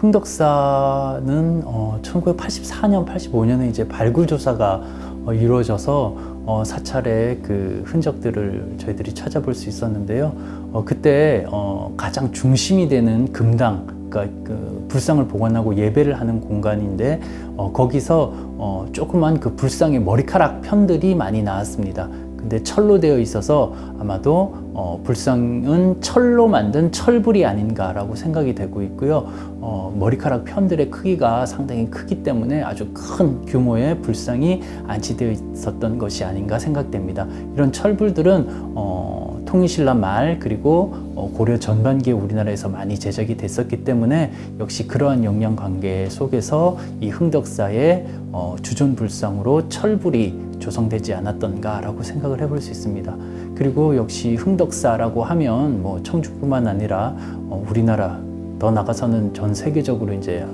흥덕사는 1984년, 85년에 이제 발굴 조사가 이루어져서 사찰의 그 흔적들을 저희들이 찾아볼 수 있었는데요. 그때 가장 중심이 되는 금당, 그러니까 그 불상을 보관하고 예배를 하는 공간인데 거기서 조그만 그 불상의 머리카락 편들이 많이 나왔습니다. 근데 철로 되어 있어서 아마도 불상은 철로 만든 철불이 아닌가라고 생각이 되고 있고요. 머리카락 편들의 크기가 상당히 크기 때문에 아주 큰 규모의 불상이 안치되어 있었던 것이 아닌가 생각됩니다. 이런 철불들은 통일신라 말 그리고 고려 전반기에 우리나라에서 많이 제작이 됐었기 때문에 역시 그러한 역량관계 속에서 이 흥덕사의 주존 불상으로 철불이 조성되지 않았던가라고 생각을 해볼 수 있습니다. 그리고 역시 흥덕사라고 하면 뭐 청주뿐만 아니라 우리나라 더 나가서는 전 세계적으로 이제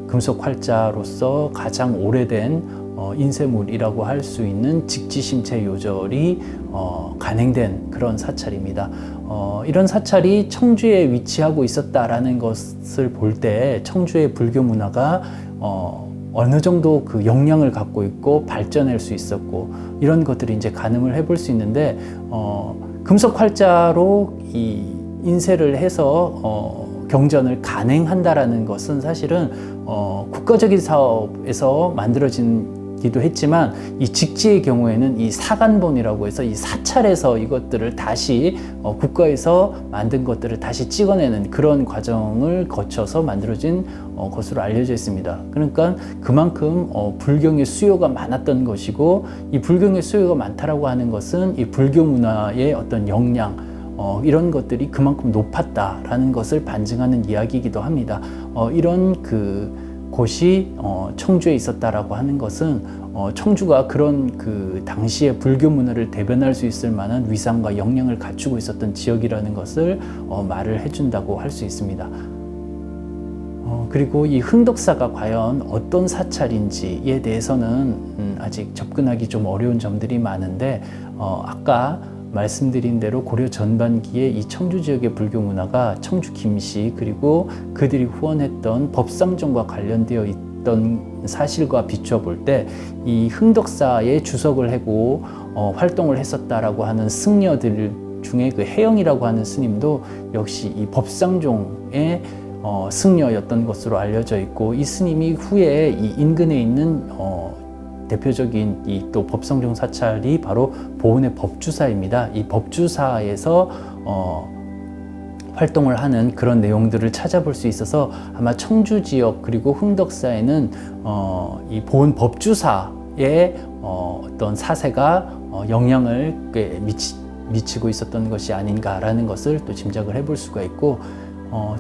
금속 활자로서 가장 오래된 인쇄물이라고 할 수 있는 직지심체 요절이 간행된 그런 사찰입니다. 이런 사찰이 청주에 위치하고 있었다라는 것을 볼 때 청주의 불교 문화가 어느 정도 그 역량을 갖고 있고 발전할 수 있었고 이런 것들이 이제 가늠을 해볼 수 있는데 금속 활자로 이 인쇄를 해서 경전을 간행한다라는 것은 사실은 국가적인 사업에서 만들어지기도 했지만 이 직지의 경우에는 이 사간본이라고 해서 이 사찰에서 이것들을 다시 국가에서 만든 것들을 다시 찍어내는 그런 과정을 거쳐서 만들어진 것으로 알려져 있습니다. 그러니까 그만큼 불경의 수요가 많았던 것이고 이 불경의 수요가 많다라고 하는 것은 이 불교 문화의 어떤 역량 이런 것들이 그만큼 높았다라는 것을 반증하는 이야기이기도 합니다. 이런 그 곳이 청주에 있었다라고 하는 것은 청주가 그런 그 당시의 불교 문화를 대변할 수 있을 만한 위상과 역량을 갖추고 있었던 지역이라는 것을 말을 해준다고 할 수 있습니다. 그리고 이 흥덕사가 과연 어떤 사찰인지에 대해서는 아직 접근하기 좀 어려운 점들이 많은데 아까 말씀드린 대로 고려 전반기에 이 청주 지역의 불교 문화가 청주 김씨 그리고 그들이 후원했던 법상정과 관련되어 있던 사실과 비춰 볼 때 이 흥덕사에 주석을 하고 활동을 했었다라고 하는 승려들 중에 그 해영이라고 하는 스님도 역시 이 법상종의 승려였던 것으로 알려져 있고 이 스님이 후에 이 인근에 있는 대표적인 이 또 법상종 사찰이 바로 보은의 법주사입니다. 이 법주사에서 활동을 하는 그런 내용들을 찾아볼 수 있어서 아마 청주 지역 그리고 흥덕사에는 이 보은 법주사의 어떤 사세가 영향을 꽤 미치고 있었던 것이 아닌가라는 것을 또 짐작을 해볼 수가 있고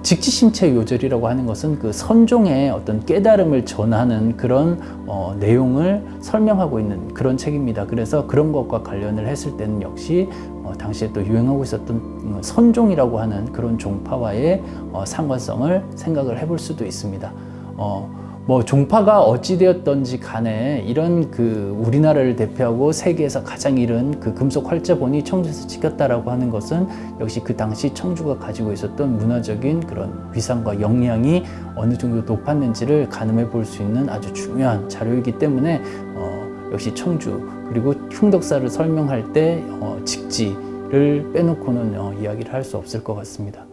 직지심체 요절이라고 하는 것은 그 선종의 어떤 깨달음을 전하는 그런 내용을 설명하고 있는 그런 책입니다. 그래서 그런 것과 관련을 했을 때는 역시 당시에 또 유행하고 있었던 선종이라고 하는 그런 종파와의 상관성을 생각을 해볼 수도 있습니다. 뭐 종파가 어찌되었던지 간에 이런 그 우리나라를 대표하고 세계에서 가장 이른 그 금속 활자본이 청주에서 찍혔다라고 하는 것은 역시 그 당시 청주가 가지고 있었던 문화적인 그런 위상과 역량이 어느 정도 높았는지를 가늠해 볼 수 있는 아주 중요한 자료이기 때문에 역시 청주 그리고 흥덕사를 설명할 때 직지를 빼놓고는 이야기를 할 수 없을 것 같습니다.